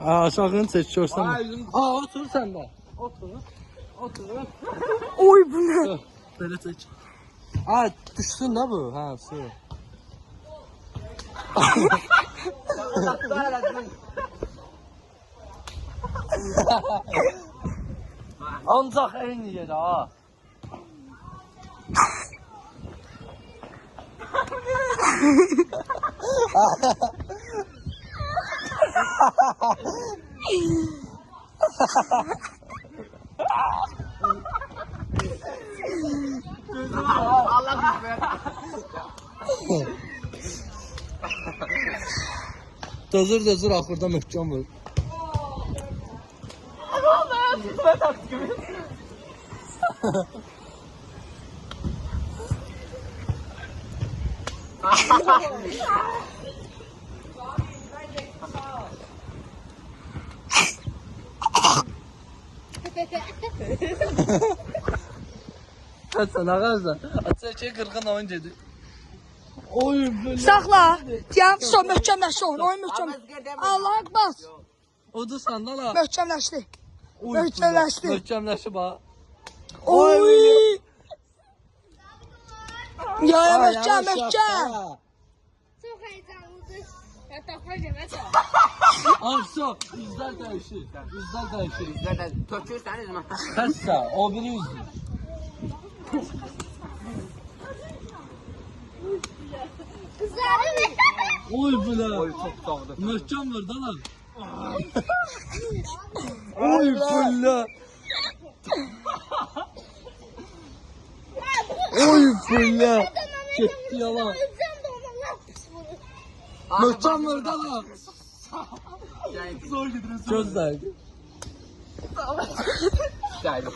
Aşağını çek görsən. Otur sən də. Otur. Oy bu ne? Belə çək. Düşsün də bu. Hə, su. Ancaq eyni yerə ha. Allah Dözür axırda möhkəm vur. Sən ağazda. Açıq qırğın oyun dedi. Oy böyle. Sakla. Diyan son möhkəmləşdi oyun. Oyun möhkəmləşdi. Allah akbar. O da sandala. Möhkəmləşdi. Möhkəmləşdi. Möhkəmləşdi bax. Oy. Ya möhkəm. Çok heyecanlıdır. Yataklar yemek Arsa, yüzlər dəyişir. Bizlərdən tökürsəniz mi? Həssa, o biri yüzdür. Kızlarım. Oy belə. Oy çox sağdır. Möhkəm vur da lan. Oy belə. Oy belə. Getdi yalan. Möhkəm vur da lan. Zor gidiyorsun. Göz dəydi. Gəldim.